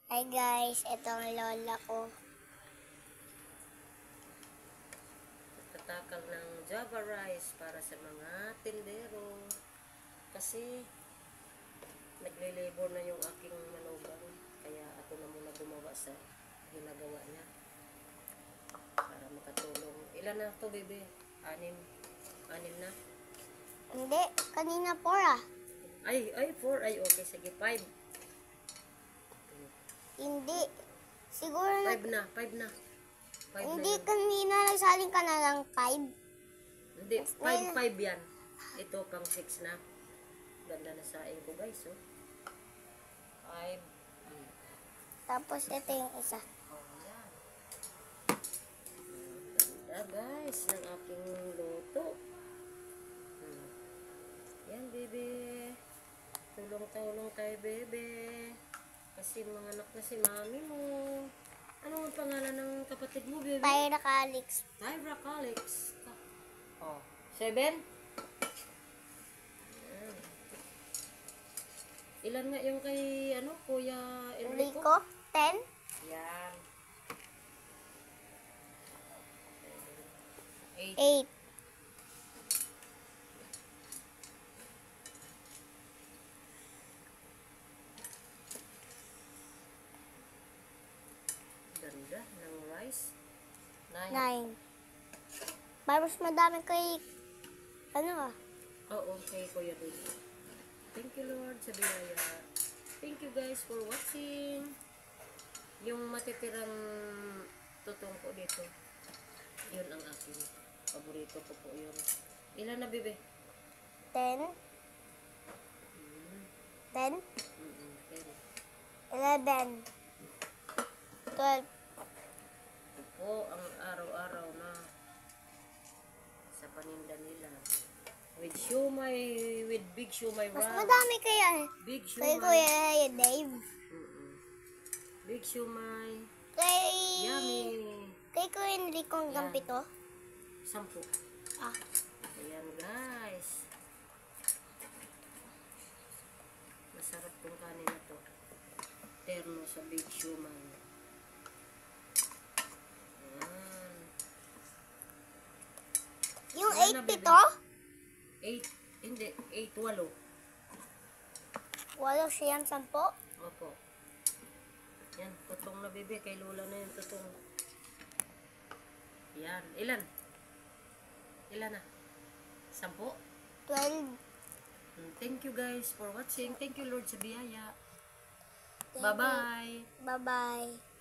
Hi guys, ito ang lola ko. Tatakal ng Java rice para sa mga tindero. Kasi nagle-labor na yung aking manugang. Kaya ako na muna gumawa sa ginagawa niya. Para makatulong. Ilan na to, bebe? 6 na? Hindi, kanina 4 ah. Ay, 4. Ay, okay. Sige, 5. Hindi. Siguro na. 5 na. 5 na. 5 Hindi, na yun. kanina nagsaling ka na lang 5. Hindi, 5 yan. Ito pang 6 na. Ganda na saing ko, guys. Oh. 5. Tapos ito yung isa. Oh, yan. Ganda, guys, ng aking luto. Yan, bebe. Tulong-tulong tayo, bebe. Kasi mga anak na si mami mo. Ano ang pangalan ng kapatid mo, bebe? Tyra Calix. Tyra Calix. Oh, 7? Ilan nga yung kay, Kuya Enrico? Enrico, 10. Yan. 8. 8. Ganda ng rice. 9. 9. Mas madami kay, Oo, kay Kuya din. Thank you, Lord, sa biyaya. Thank you, guys, for watching. Yung matitirang tutong ko dito, yun ang aking paborito ko po yun. Ilan na, bebe? 10. 10. 10. 11. 12. Po ang araw-araw na sa paninda nila. With siomay, with big siomay Mas wrap. madami kaya Big kay siomay. Kuya Dave. Big siomay. Kay Yummy. Kuya Enrico hanggang Yan. 7. 10. Ah. Ayan, guys. Masarap tong kanin na to. Terno sa big siomay. Ayan. Yung Ayan na, 8 baby. pito? 8. Hindi. 8. 8. Walo siyang 10. Opo. Yan. Tutong na, bebe. Kay Lola na yung tutong. Yan. Ilan? Ilan na? 10? 12. Thank you, guys, for watching. Thank you, Lord, sa biyaya. Thank you. Bye-bye. Bye-bye.